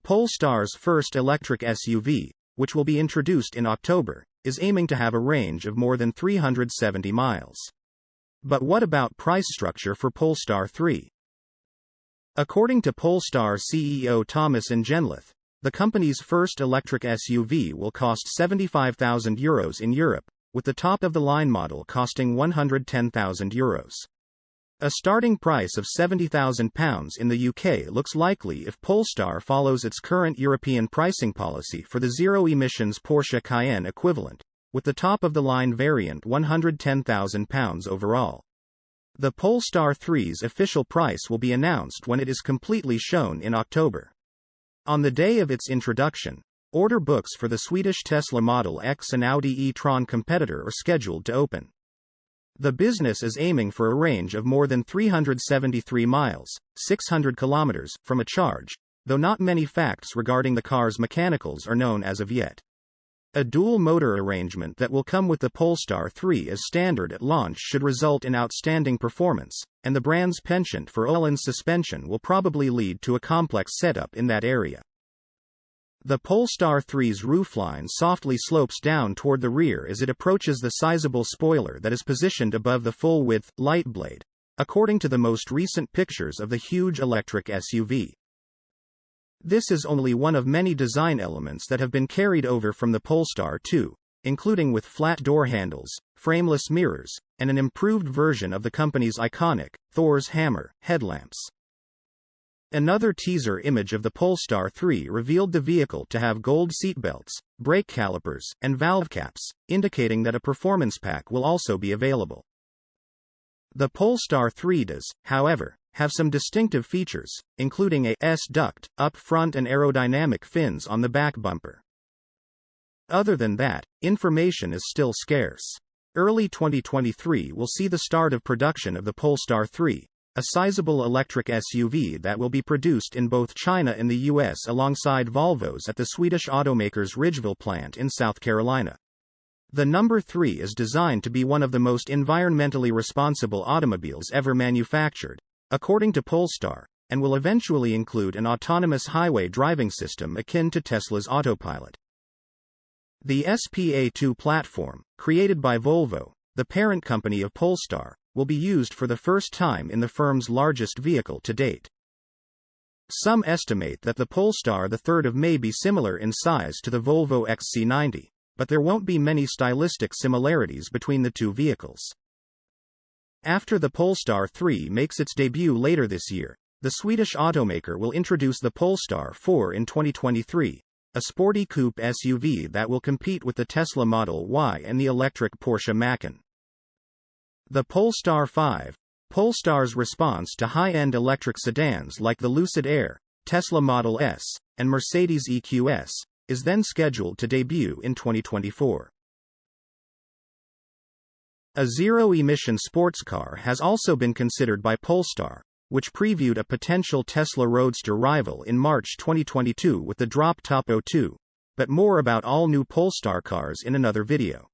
Polestar's first electric SUV, which will be introduced in October, is aiming to have a range of more than 370 miles. But what about price structure for Polestar 3? According to Polestar CEO Thomas Ingenlath, the company's first electric SUV will cost €75,000 in Europe, with the top-of-the-line model costing €110,000. A starting price of £70,000 in the UK looks likely if Polestar follows its current European pricing policy for the zero-emissions Porsche Cayenne equivalent, with the top-of-the-line variant £110,000 overall. The Polestar 3's official price will be announced when it is completely shown in October. On the day of its introduction, order books for the Swedish Tesla Model X and Audi e-tron competitor are scheduled to open. The business is aiming for a range of more than 373 miles, 600 kilometers, from a charge, though not many facts regarding the car's mechanicals are known as of yet. A dual-motor arrangement that will come with the Polestar 3 as standard at launch should result in outstanding performance, and the brand's penchant for all-in suspension will probably lead to a complex setup in that area. The Polestar 3's roofline softly slopes down toward the rear as it approaches the sizable spoiler that is positioned above the full-width light blade, according to the most recent pictures of the huge electric SUV. This is only one of many design elements that have been carried over from the Polestar 2, including with flat door handles, frameless mirrors, and an improved version of the company's iconic Thor's hammer headlamps. Another teaser image of the Polestar 3 revealed the vehicle to have gold seatbelts, brake calipers, and valve caps, indicating that a performance pack will also be available. The Polestar 3 does, however, have some distinctive features, including a S-duct up front and aerodynamic fins on the back bumper. Other than that, information is still scarce. Early 2023 will see the start of production of the Polestar 3, a sizable electric SUV that will be produced in both China and the US alongside Volvo's at the Swedish automaker's Ridgeville plant in South Carolina. The number 3 is designed to be one of the most environmentally responsible automobiles ever manufactured, according to Polestar, and will eventually include an autonomous highway driving system akin to Tesla's Autopilot. The SPA2 platform, created by Volvo, the parent company of Polestar, will be used for the first time in the firm's largest vehicle to date. Some estimate that the Polestar O2 may be similar in size to the Volvo XC90, but there won't be many stylistic similarities between the two vehicles. After the Polestar 3 makes its debut later this year, the Swedish automaker will introduce the Polestar 4 in 2023, a sporty coupe SUV that will compete with the Tesla Model Y and the electric Porsche Macan. The Polestar 5, Polestar's response to high-end electric sedans like the Lucid Air, Tesla Model S, and Mercedes EQS, is then scheduled to debut in 2024. A zero-emission sports car has also been considered by Polestar, which previewed a potential Tesla Roadster rival in March 2022 with the drop-top O2, but more about all new Polestar cars in another video.